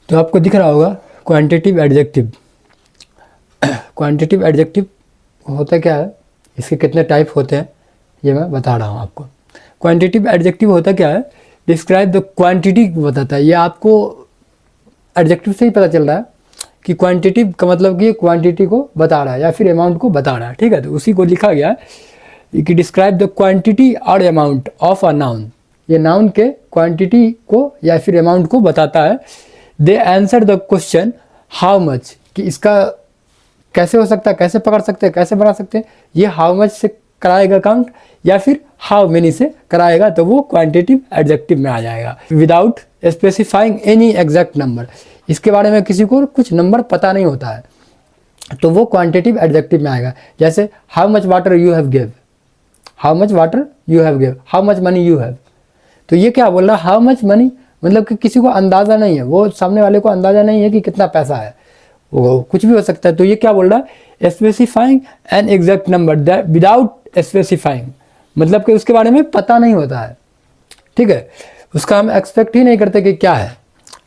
तो आपको दिख रहा होगा क्वांटिटिव एडजेक्टिव। क्वांटिटिव एडजेक्टिव होता क्या है, इसके कितने टाइप होते हैं ये मैं बता रहा हूँ आपको। क्वांटिटिव एडजेक्टिव होता क्या है, डिस्क्राइब द क्वांटिटी को बताता है। ये आपको एडजेक्टिव से ही पता चल रहा है कि क्वांटिटिव का मतलब कि क्वांटिटी को बता रहा है या फिर अमाउंट को बता रहा है, ठीक है। तो उसी को लिखा गया है कि डिस्क्राइब द क्वांटिटी और अमाउंट ऑफ अ नाउन। ये नाउन के क्वांटिटी को या फिर अमाउंट को बताता है। They answer the question how much, कि इसका कैसे हो सकता है, कैसे पकड़ सकते हैं, कैसे बना सकते हैं। ये हाउ मच से कराएगा काउंट या फिर हाउ मेनी से कराएगा, तो वो क्वांटिटिव एडजेक्टिव में आ जाएगा। Without specifying any exact number, इसके बारे में किसी को कुछ नंबर पता नहीं होता है तो वो क्वांटिटिव एडजेक्टिव में आएगा। जैसे how much water you have give, how much water you have give, how much money you have. तो ये क्या बोल रहा है, हाउ मच मनी मतलब कि किसी को अंदाज़ा नहीं है, वो सामने वाले को अंदाज़ा नहीं है कि कितना पैसा है, वो कुछ भी हो सकता है। तो ये क्या बोल रहा है, specifying an exact number without specifying, मतलब कि उसके बारे में पता नहीं होता है, ठीक है। उसका हम एक्सपेक्ट ही नहीं करते कि क्या है,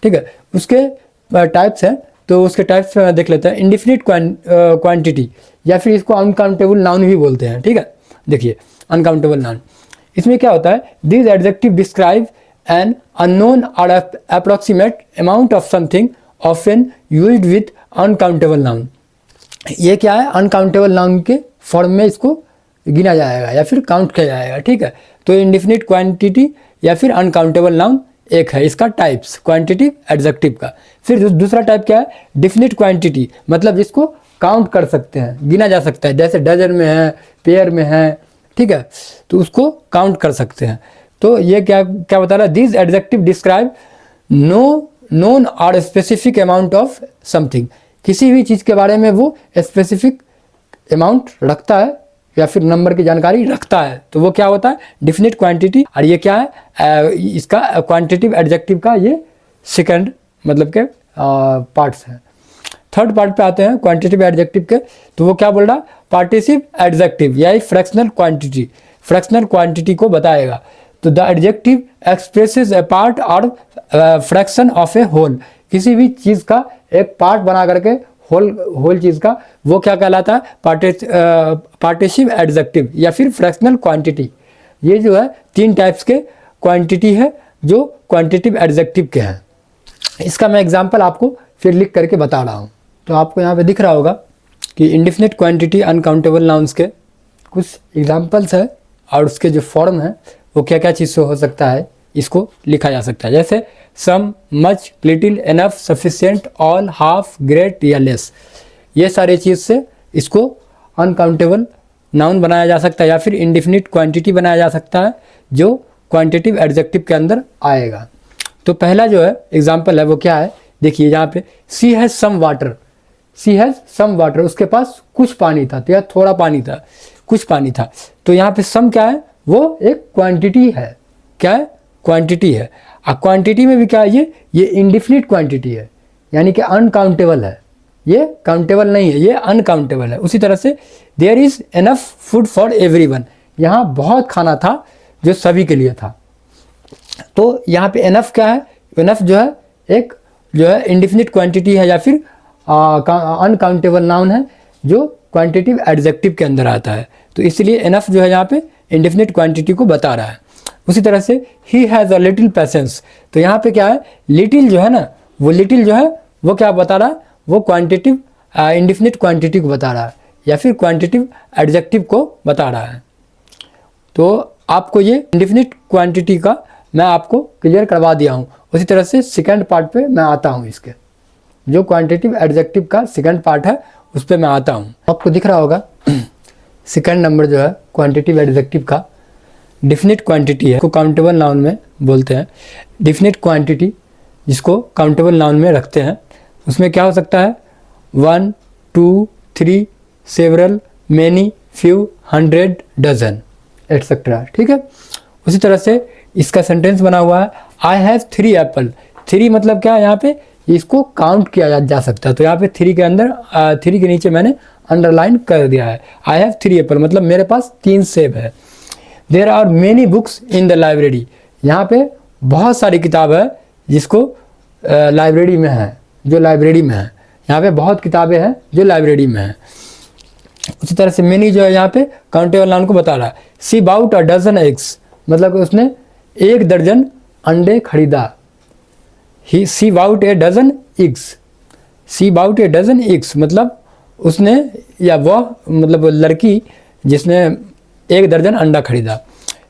ठीक है। उसके टाइप्स हैं, तो उसके टाइप्स में देख लेते हैं। इंडिफिनिट क्वांटिटी या फिर इसको अनकाउंटेबल नाउन भी बोलते हैं, ठीक है। देखिए अनकाउंटेबल नाउन, इसमें क्या होता है, this adjective describe an unknown और approximate amount of something often used with uncountable noun. ये क्या है, अनकाउंटेबल नाउन के फॉर्म में इसको गिना जाएगा या फिर काउंट किया जाएगा, ठीक है। तो इंडिफिनिट क्वांटिटी या फिर अनकाउंटेबल नाउन एक है इसका टाइप्स क्वांटिटिव एडजेक्टिव का। फिर दूसरा टाइप क्या है, डिफिनिट क्वांटिटी, मतलब जिसको काउंट कर सकते हैं, गिना जा सकता है, जैसे डजन में है, पेयर में है, ठीक है, तो उसको काउंट कर सकते हैं। तो ये क्या क्या बता रहा है, this adjective describe no known और स्पेसिफिक अमाउंट ऑफ समथिंग, किसी भी चीज़ के बारे में वो स्पेसिफिक अमाउंट रखता है या फिर नंबर की जानकारी रखता है, तो वो क्या होता है, डिफिनिट क्वांटिटी। और ये क्या है, इसका क्वांटिटिव एडजेक्टिव का ये सेकंड मतलब के पार्ट्स हैं। थर्ड पार्ट पे आते हैं क्वांटिटिव एडजेक्टिव के, तो वो क्या बोल रहा है, पार्टिसिप एडजेक्टिव या फ्रैक्शनल क्वांटिटी, फ्रैक्शनल क्वांटिटी को बताएगा। तो the adjective expresses A part और फ्रैक्शन ऑफ ए होल, किसी भी चीज़ का एक पार्ट बना करके होल चीज़ का, वो क्या कहलाता है, पार्टिसिप एडजेक्टिव या फिर फ्रैक्शनल क्वांटिटी। ये जो है तीन टाइप्स के क्वांटिटी है जो क्वांटिटिव एडजेक्टिव के हैं। इसका मैं एग्जांपल आपको फिर लिख करके बता रहा हूँ। तो आपको यहाँ पे दिख रहा होगा कि इंडिफिनिट क्वांटिटी अनकाउंटेबल नाउन्स के कुछ एग्जांपल्स है और उसके जो फॉर्म है वो क्या क्या चीज़ से हो सकता है, इसको लिखा जा सकता है। जैसे some, much, little, enough, sufficient, all, half, great या लेस। ये सारे चीज़ से इसको अनकाउंटेबल नाउन बनाया जा सकता है या फिर इंडिफिनिट क्वांटिटी बनाया जा सकता है जो क्वांटिटिव एडजेक्टिव के अंदर आएगा। तो पहला जो है एग्जाम्पल है वो क्या है, देखिए यहाँ पे she has some water, she has some water, उसके पास कुछ पानी था, तो यह थोड़ा पानी था, कुछ पानी था। तो यहाँ पे सम क्या है, वो एक क्वांटिटी है, क्या है, क्वांटिटी है। और क्वांटिटी में भी क्या है, ये इंडिफिनिट क्वांटिटी है, यानी कि अनकाउंटेबल है, ये काउंटेबल नहीं है, ये अनकाउंटेबल है। उसी तरह से there is enough food for everyone, यहाँ बहुत खाना था जो सभी के लिए था। तो यहाँ पे एनफ क्या है, एनफ जो है एक जो है इंडिफिनिट क्वांटिटी है या फिर अनकाउंटेबल नाउन है जो क्वांटिटिव एडजेक्टिव के अंदर आता है। तो इसलिए एनफ जो है यहाँ पे इंडिफिनिट क्वांटिटी को बता रहा है। उसी तरह से he has a little patience, तो यहाँ पे क्या है, लिटिल जो है ना, वो लिटिल जो है वो क्या बता रहा है, वो क्वांटिटिव इंडिफिनिट क्वांटिटी को बता रहा है या फिर क्वांटिटिव एडजेक्टिव को बता रहा है। तो आपको ये इंडिफिनिट क्वांटिटी का मैं आपको क्लियर करवा दिया हूँ। उसी तरह से सेकंड पार्ट पे मैं आता हूँ, इसके जो क्वांटिटिव एडजेक्टिव का सेकंड पार्ट है उस पर मैं आता हूँ। आपको दिख रहा होगा सेकंड नंबर जो है क्वांटिटिव एडजेक्टिव का डिफिनिट क्वांटिटी है, को काउंटेबल नाउन में बोलते हैं। डिफिनिट क्वांटिटी जिसको काउंटेबल नाउन में रखते हैं, उसमें क्या हो सकता है, 1, 2, 3, several, many, few, 100, dozen etcetera, ठीक है। उसी तरह से इसका सेंटेंस बना हुआ है, आई हैव 3 एप्पल। 3 मतलब क्या है, यहाँ पे इसको काउंट किया जा सकता है। तो यहाँ पे 3 के अंदर 3 के नीचे मैंने अंडरलाइन कर दिया है, आई हैव 3 एप्पल, मतलब मेरे पास 3 सेब है। There are many books in the library, यहाँ पे बहुत सारी किताब है जिसको लाइब्रेरी में हैं, जो लाइब्रेरी में हैं। यहाँ पे बहुत किताबें हैं जो लाइब्रेरी में हैं। उसी तरह से मिनी जो है यहाँ पे काउंटेबल नाउन को बता रहा है। She bought a dozen eggs, मतलब उसने 1 दर्जन अंडे खरीदा। He she bought a dozen eggs, she bought a dozen eggs मतलब उसने या वह मतलब लड़की जिसने 1 दर्जन अंडा खरीदा।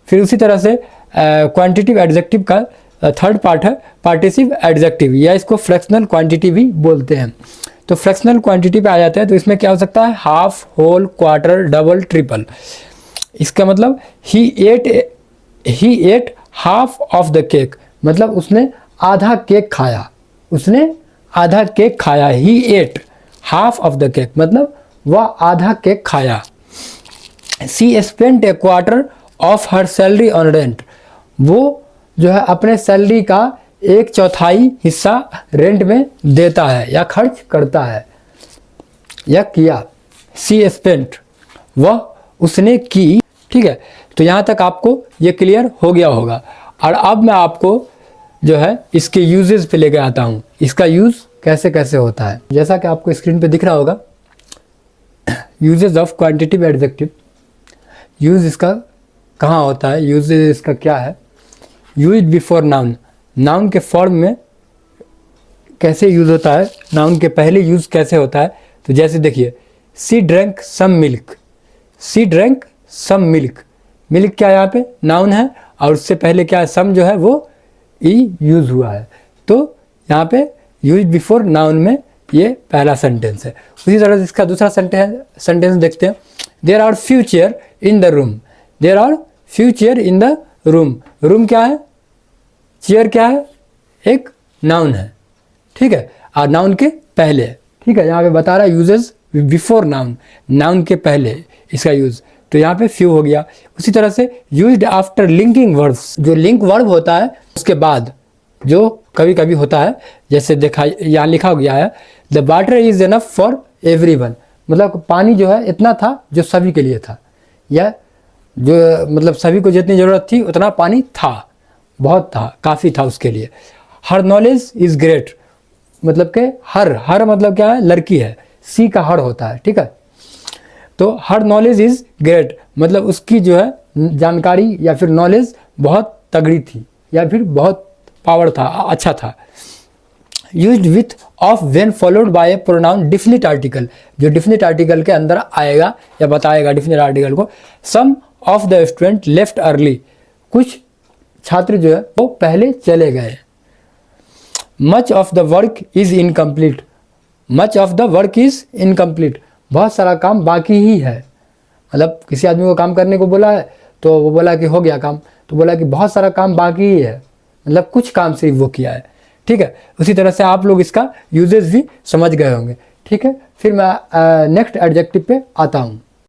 फिर उसी तरह से क्वांटिटिव एडजेक्टिव का थर्ड पार्ट है पार्टिसिप एडजेक्टिव, या इसको फ्रैक्शनल क्वांटिटी भी बोलते हैं। तो फ्रैक्शनल क्वांटिटी पे आ जाते हैं तो इसमें क्या हो सकता है, half, whole, quarter, double, triple. इसका मतलब he ate half of the cake, मतलब उसने आधा केक खाया, उसने आधा केक खाया। He ate half of the cake मतलब वह आधा केक खाया। She spent a quarter of her salary on rent, वो जो है अपने सैलरी का 1/4 हिस्सा रेंट में देता है या खर्च करता है या किया। सी स्पेंट वह उसने की। ठीक है, तो यहाँ तक आपको ये क्लियर हो गया होगा। और अब मैं आपको जो है इसके यूजेस पे लेके आता हूँ, इसका यूज़ कैसे कैसे होता है। जैसा कि आपको स्क्रीन पे दिख रहा होगा, uses of quantitative adjective. Use इसका कहाँ होता है, यूज इसका क्या है। यूज बिफोर नाउन, नाउन के फॉर्म में कैसे यूज़ होता है, नाउन के पहले यूज़ कैसे होता है। तो जैसे देखिए, सी ड्रैंक सम मिल्क, सी ड्रैंक सम मिल्क, मिल्क क्या यहाँ पे नाउन है और उससे पहले क्या है, सम जो है वो ई यूज़ हुआ है। तो यहाँ पे यूज बिफोर नाउन में ये पहला सेंटेंस है। उसी तरह से इसका दूसरा सेंटेंस देखते हैं। There are few chair in the room, there are few chair in the room. Room क्या है, चेयर क्या है, एक नाउन है। ठीक है, और नाउन के पहले। ठीक है, यहाँ पे बता रहा है यूजेस बिफोर नाउन, नाउन के पहले इसका यूज़। तो यहाँ पे फ्यू हो गया। उसी तरह से यूज्ड आफ्टर लिंकिंग वर्ब्स, जो लिंक वर्ब होता है उसके बाद जो कभी कभी होता है, जैसे देखा यहाँ लिखा गया है the water is enough for everyone, मतलब पानी जो है इतना था जो सभी के लिए था, या जो मतलब सभी को जितनी ज़रूरत थी उतना पानी था, बहुत था, काफ़ी था उसके लिए। हर नॉलेज इज़ ग्रेट, मतलब कि हर मतलब क्या है, लड़की है, सी का हर होता है। ठीक है, तो हर नॉलेज इज़ ग्रेट मतलब उसकी जो है जानकारी या फिर नॉलेज बहुत तगड़ी थी या फिर बहुत पावर था, अच्छा था। Used with of when followed by a pronoun definite article, जो डिफिनिट आर्टिकल के अंदर आएगा या बताएगा डिफिनिट आर्टिकल को। Some of the student left early, कुछ छात्र जो है वो पहले चले गए। Much of the work is incomplete, much of the work is incomplete, बहुत सारा काम बाकी ही है। मतलब किसी आदमी को काम करने को बोला है तो वो बोला कि हो गया काम, तो बोला कि बहुत सारा काम बाकी ही है, मतलब कुछ काम सिर्फ वो किया है। ठीक है, उसी तरह से आप लोग इसका यूजेस भी समझ गए होंगे। ठीक है, फिर मैं नेक्स्ट एडजेक्टिव पे आता हूँ।